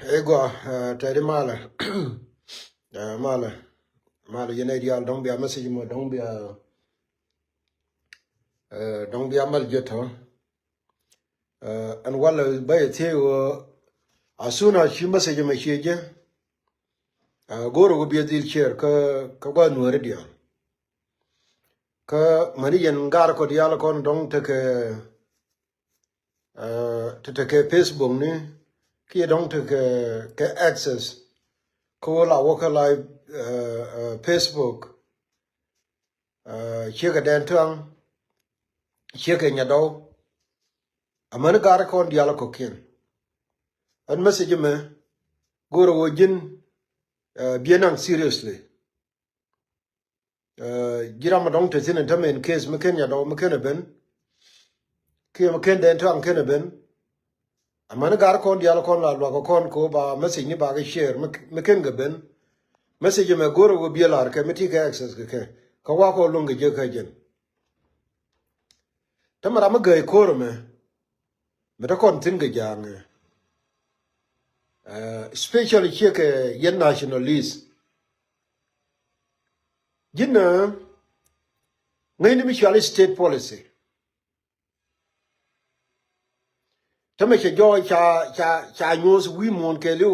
ego tadi mala mala yene dial dong bia message mo dong bia mal jeto and wala bay theo asuna shi message me sheje goro go bia dil share ka gwa nuere dia ka mani yen gar ko dial kon dong te ke Facebook ni ki dong ke access ko la wo ka live Facebook chega den tang chega nyado amana gar kon dial ko ken an message me goro wo jin bienang seriously gira ma dong te tin tamen case me ken nyado me ken ben ki me ken den tang ken ben amana gar kon dial kon la lo ko ba message ni ba ga share me ken ga ben message me goro wo bielar ke me ti ka access ke ka wa ko lunga je ka jen tamara ma ga ko me ta kon tin ga jang especially here ke yen nationalist jina ngai ni mi state policy tama ke joy cha news we mon ke lu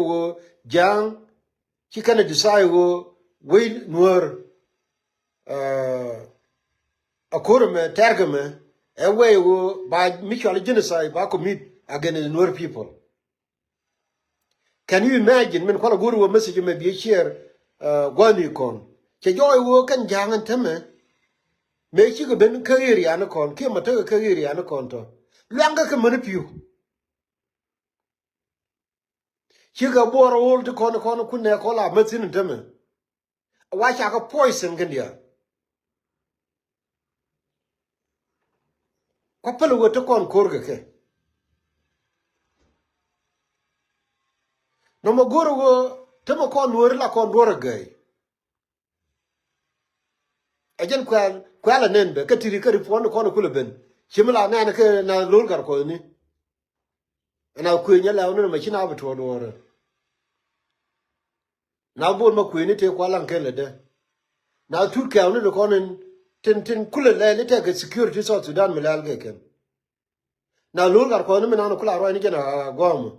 jang ki kana decide wo we nuer akorme tergame away wo by mutual genocide ba commit against Nuer people. Can you imagine men kola guru wo message me be share gwani kon ke joy wo kan jangan teme me chi go ben career ya na kon ke mata career ya na kon to langa ka man piu chi ga boro wol to kon kunne kola matsin teme wa cha ka poison gandia ko pelo wo to kon korga ke no mo goro wo temo kon Nuer la kon dora gay ajen kwala nenbe ka tiri ka ripon ko ko ben chimla na ke na lol gar ko ni na kuenya la no ma china abato dora na bon ma kweni te kwala nkele de na turke awne ko nen tin kula le te ga security South Sudan milal ge ken na lol gar ko ni na kula ro ni gena gomo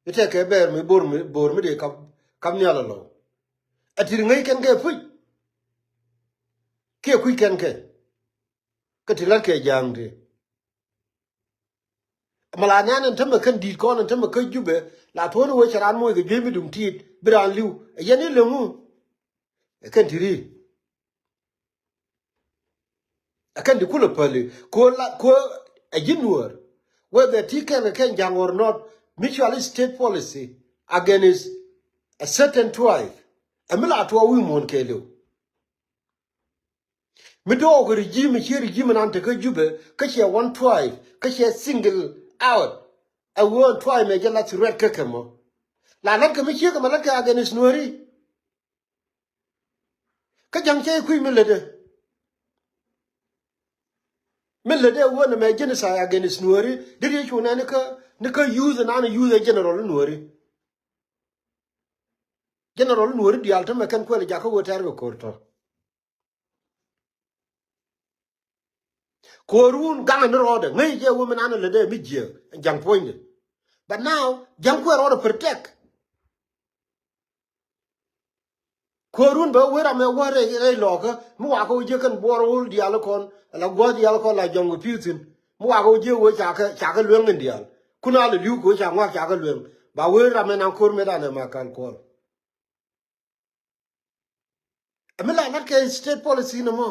ite ke ber mi bor mi de kam nyala lo atiri ngai ken ge fu ke ku ken ke tilar ke jangde mala nan tamba kan dit ko nan tamba ka jube la to no we charan mo ge gemi dum tit bran liu yeni lengu kan tiri akan di kula pale ko ajinwar whether tiken can jang or not mutual state policy against a certain tribe amila to we mon kelo mi do go regime nan te ka jube ka che one tribe ka che single out a one tribe me jala red ka kemo la nan ka mi che ka malaka against Nueri ka jang che ku mi lede wona me Genecide against Nueri diri chu na ne ka use na use general Nueri di alta me kan ko le jaka wo tar go korto korun gang no roda ngai je woman an lede mi je jang point but now jang ko roda protect korun ba wera me wore e loka mu wa ko je kan borul di alkon la go di alkon la jong piutin mu wa ko je wo chaka lwen ndial kuna le liu ko chaka lwen ba wera me nan kor me da ne makan kor amela na ke state policy no mo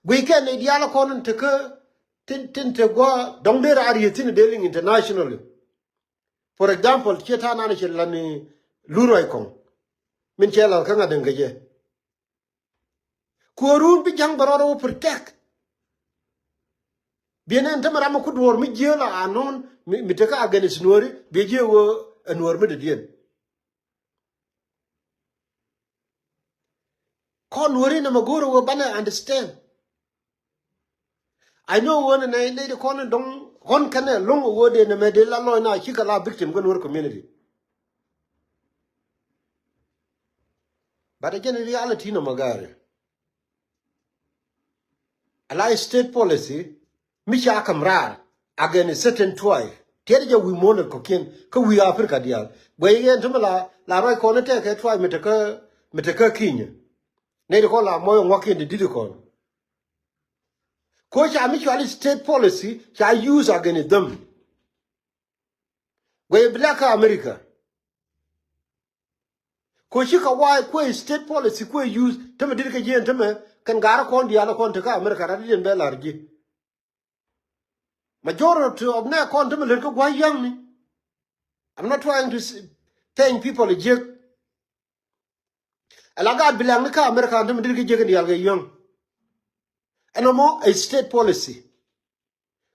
we can di alkon te ke tin te go dong de ari tin dealing internationally for example cheta na ne chelani luroi kong min chela kanga dengaje korun bi jang baroro protect bienen tamara ma kudwor mi jela anon mi teka against Nueri bi je wo Nuer mi de dien ko Nueri na magoro wo bana understand I know one na de kon dong kon kana long wo de na me de la lo na chika la victim go Nuer community but again reality no magari allow state policy misha kamrar again a certain tribe tell you we mourn cocaine ko we Africa dial we yen tumala la roi ko te ke tribe meteka kinya ne ko la moyo ngoke de didiko ko cha misha state policy cha use against them we black America ko shi ka why ko state policy ko use tama didika yen tama kan gara kon dial kon te ka America ra din be largi majority of na kon tama len ko gwa yang ni. I'm not trying to thank people a jig. Alaga bilang ka America and the jig and young. And no more a state policy.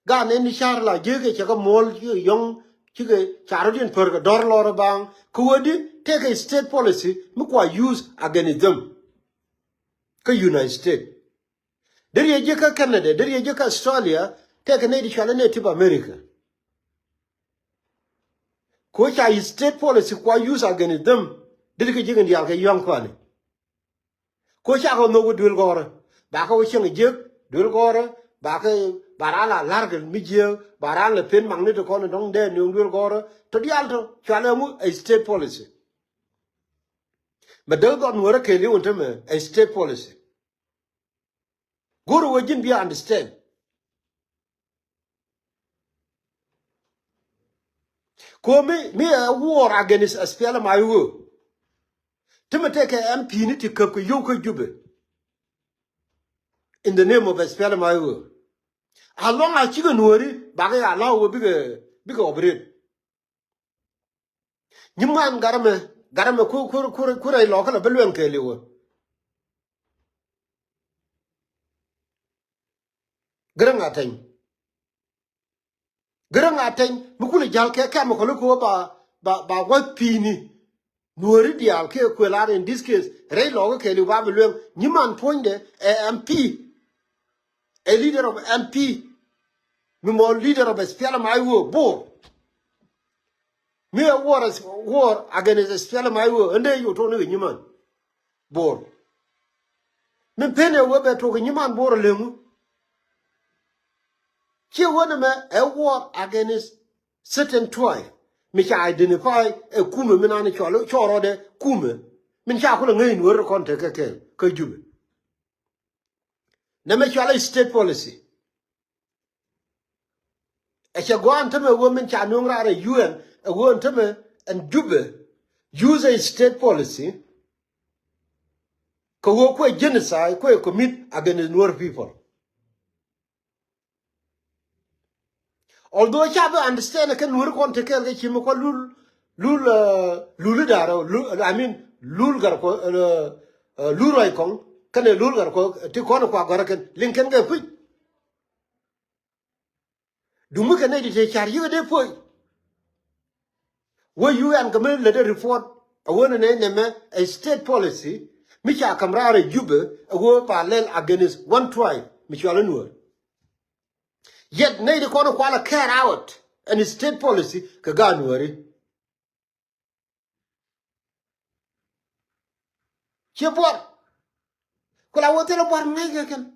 Gan any charla jig a chaka mol young chige charodian perga door lora bang. Could take a state policy, mukwa use against them. Ka United States. There you jika Canada, there you jika Australia, take a native America. Kocha is state policy kwa use against them. Did you jig and young quani? Kocha ko no go dul gore ba ko cheng je dul gore ba ke barala largal mi je barala pen mangne to kono dong de nyung dul gore to di alto chale mu a state policy but they got Nuer ke li unteme a state policy guru wajin bi understand ko me a war against a spell my wo timete ke MP ni ti ko yo ko jube in the name of a spell my wo how long as you Nueri ba ga allow big operate Nyimman garame ku rai lokala belwen ke liwo gerang ateng mukule jal ke kam ko ko ba wa pini Nuori dial ke kwelare in this case rai logo ke liwa belwen nyimman poinde MP a leader of MP mi mo leader of a spell my wo bo me a war against a spell my wo ande you to no nyimman bor min pene wo be to nyimman bor lemu she wanna me a war against certain tribe me cha identify a kume minani choro de kume min cha ko ngai Nuer kon te ke jube na me cha state policy a cha go ante me wo min cha nungra re UN a wo ante me and jube use a state policy ko wo ko genocide ko commit against Nuer people. Although I have understand I can work on take care of the I mean lul gar ko luroi kong kan lul gar ko ti kono kwa gar kan linken ga pu dumu kan di te char yu de pu wo you and gamen le de report a wona ne me a state policy mi cha kamrare jube a wo parallel against one tribe mi cha Nuer. Yet, nay, the corner quala care out and state policy, Kaganuari. Chipot. Could I want to know Megan?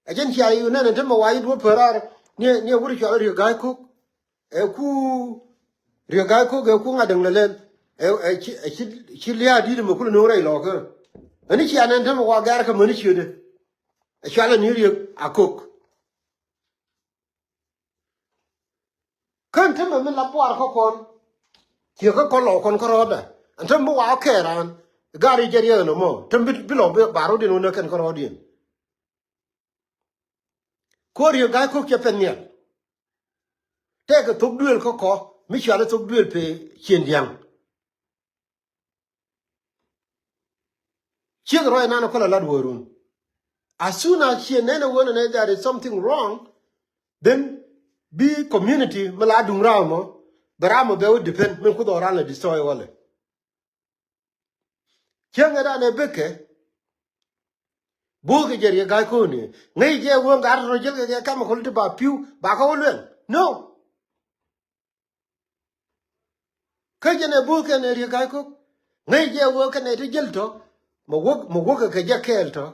Again, here you know, and tell me why you would put out near what you already guy cook. A coup, your guy cook, a cook, I don't let a chilia did a Mukunore logger. And it's an anthem of Wagarka Munishude. A shall near you, a cook. Can't tell me la poor cock. You can call on Corona. And tell me what I care on. Gary Jerry no more. Tell me below Barodi no can Corodian. Courier guy cook your pen. Take a took duel coco, Michelle took duel pay, Chin Yang. Children right now call a lot room. As soon as she and anyone and there is something wrong, then be community Maladum Ramo, but I'm about depend, me could or destroy all. Younger than a beke, Bogager, your guy cone. Nay, dear, won't got Roger, come hold about pew, back all. No. Kajan a book and a guy cook. ngai je wo ka ne te jel to mo wo ka ja kel to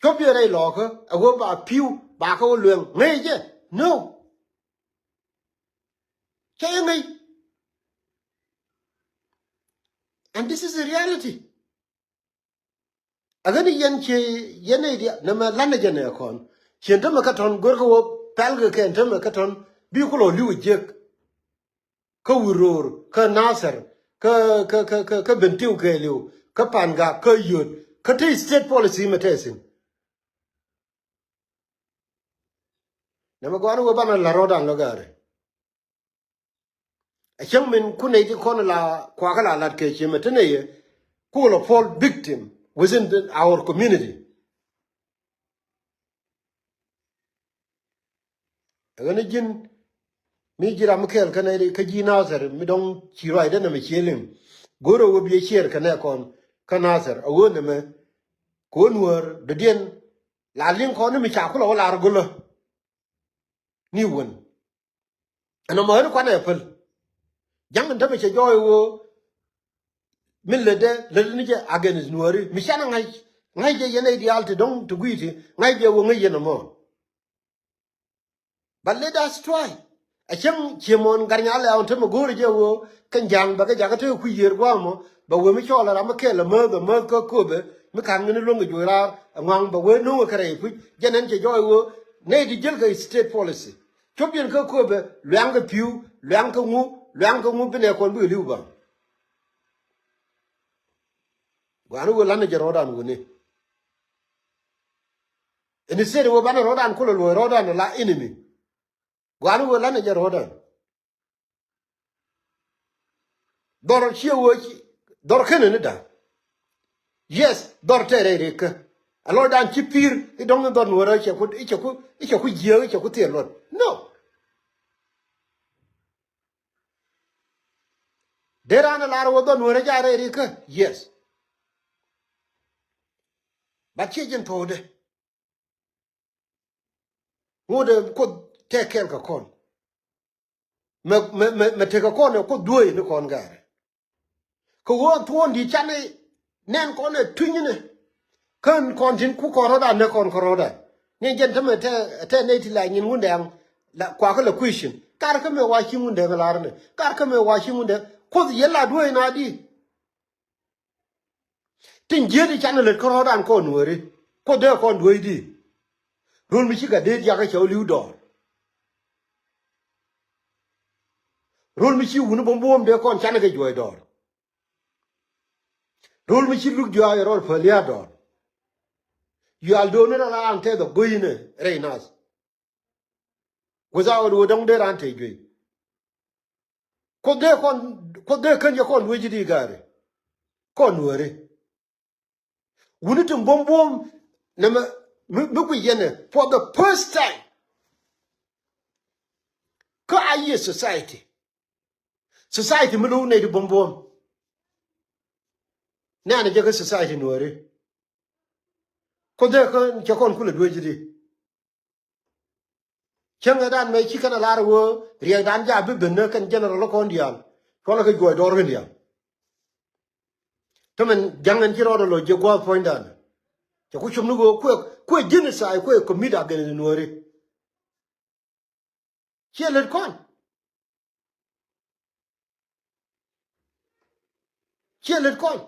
chop ye rai lo ko a wo ba piu ba ko luen ngai je no che ngai and this is the reality agani yen idea na ma lana je ne kon chen to ma ka ton gor ko pal ga ken to ma ka ton bi ko lo liu je ka wuror ka nasar ka bentiu ke liu ka panga ka yut ka te state policy ma tesin na ma gwan wo bana la rodan lo gare a chang min ku nei ti kon la kwa ka la ke chi ma tene ye ku lo fall victim within our community agani jin mi jira mu kel ka nei ka ji nasar mi don chi roi da na mi chelim goro wo bi cher ka ne kon ka nasar a wo ne me ko nuor de den la lin kon mi cha ku lo la gulo ni won ana ma ko na pel jang nda be che joy wo min le ni je against nuori mi chana ngai je yene ideal te dong to guiti ngai je wo ngai yene mo but let us try a chem chemon garnya le on te mo gori je wo kan jang ba ga jaga te ku yer gwa mo ba wo mi chola ra ma ke le mo ko be mi kan ni lo ngi jura ngwang ba we no kare pu jenen je joy wo ne di jel ga state policy chopien ko be lyang ga piu lyang ga ngu be ne kon bu liu ba gwanu wo lan je rodan wo ne and instead wo bana rodan ko lo rodan la enemy gwanu wo lan je rodan dor chi wo dor kene ne da yes dor tere reka alo dan chi pir I dong don wo ra che ko je che ko te lo no derana la wo don wo ra ja reka yes ba che jen to de wo de ko te kel ka kon me te ka kon ko duoi ne kon gare ko wo tuon di chane nen kon ne tunyine kan kon tin ku ko roda ne kon ko roda ne jen tame te ne ti la nyin ngunde am la kwa ko la question kar ka me wa chi ngunde ga larne kar ka me wa chi ngunde ko yella duoi na di tin je di chane le ko roda ko nuori ko de kon duoi di rul mi chi ga de ya ka chaw liu do rul mi chi wunu bom de kon chane ga joy do rul mi chi lu jo ay rol fa lia do you all do not allow te the goyine reinas without wo dong de ran te gwe ko de kan je kon weji di gare kon wore wunitum bom na me ku yene for the first time ko ayi society me lu ne di bom na ne je ko society wore ko de kan je kon kula weji di changa dan me chi kana lar wo riya dan ja bi ben kan general ko ndial ko la ko goy dor ndial temen jangan ci rodo lo je go point dan ci ku chum nugo ko genocide ko comida gene nuori ci le kon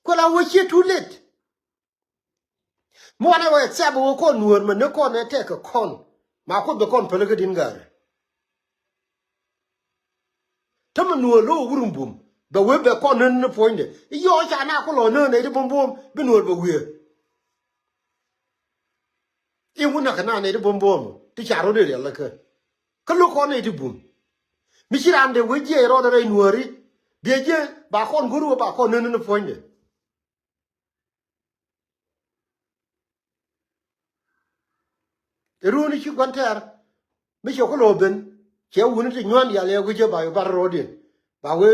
ko la wo ci too late mo na wo sabo ko nuor me ne ko ne te ko kon ma ko be kon pele din gare temen nuor lo wurumbum the we be kon ne point yo cha na ko lo ne de bom be nuor be we I wuna kana ne de bom ti cha ro de la ka lu ko ne di bum mi ci rande we je ro de nuori beje ba kon guru ba kon ne point runi ci kwantar mi ci ko lo ben che wuni ti nyon ya le ko je ba yo bar rodin ba we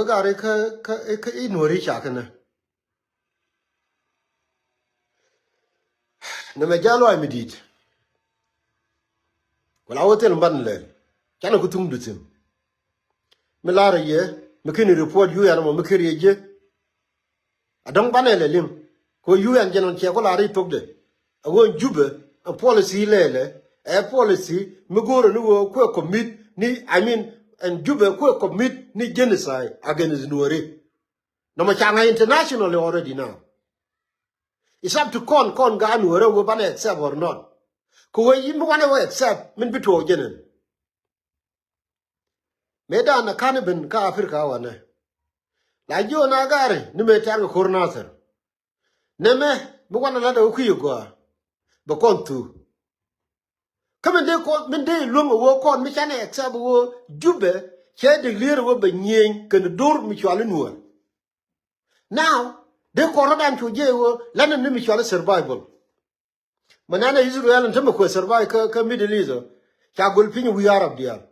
ga re ka I nuori cha kana ne me jalo ay midit wala hotel mban le kana ko tum dutim Milara ye, mekini report you and Mokiri ye. I don't banele lim. Ko you and Genon Chiacolari took the. I won't jube, a policy lele, a policy, Mugoro no quick commit, ni, I mean, and jube quick commit, ni genocide against Nuer. No machanga internationally already now. It's up to con gan Nuer will ban accept or not. Ko you want to accept, min bitu genen. Meda na kanibin ka Afrika wane. La jo na gari, ni me tanga kurnaser. Neme, buwana lada ukuyo kwa. Bakon tu. Kama de ko min de lungo wo kon mi chane accept wo jube, che de lire wo benyen ken dur mi chwale Nuer. Now, de korodan chuje wo lana ni mi chwale survival. Manana Israel and Timoko survive ka Middle East. Chagul pin we Arab dear.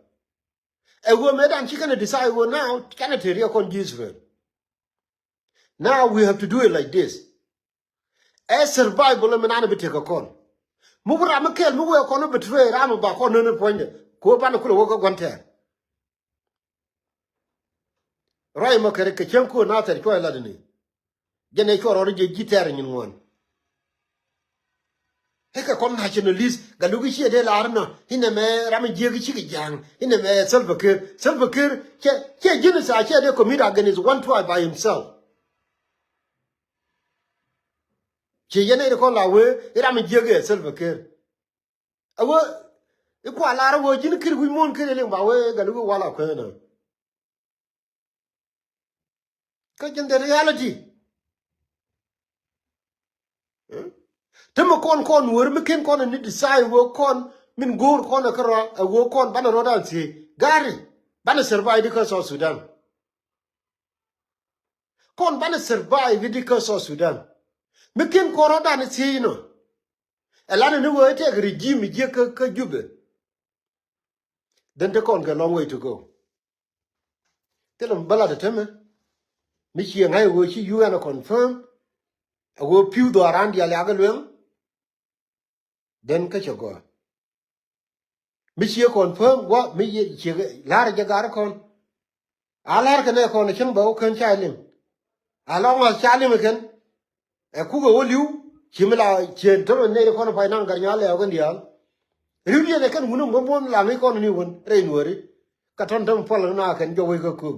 A woman and she can decide well now cannot reckon Israel. Now we have to do it like this. As survival manana be take a con. Mubra Makel Muwa kono betray Ram back on no point. Ko banakula woka guante. Rai makareka chenko na ta ko ladini. Gene ko orije gitar in one. Heka kom nationalist galugi shi de larna hina me ram jegi chi gang hina me self-care che Genecide che de commit against one tribe by himself che yene de ko lawe ram jegi self-care awo e ko ala wo jin kir gu mon kire le ba we galugi wala ko na ka jin the reality Temo kon wor mi ken kon ni decide wo kon min gur kon akara wo kon bana rodan si gari bana survive because of Sudan kon bana survive because of Sudan mi ken ko rodan si no elana ni wo te regime je ka jube then the kon ga long way to go tell them bala de teme mi chi ngai wo chi you and confirm wo piu do around ya la galwen then ka chago mi chi confirm what mi chi la ra ga kon alar ka ne kon chen ba kan cha lim along wa cha lim ken e ku go liu chi mi la chen to ne kon fa nang gar nya le ga ndial riu ye kan hunu mo la mi kon ni won re nuori ka ton tam pol na kan jo we ka ku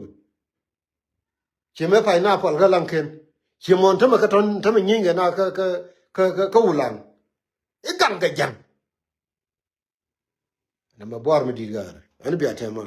chi me fa na pol ga lang ken chi mon tam ka ton tam nyinga na ka ulan e gang ga jang na ma bor mi digar an bi atema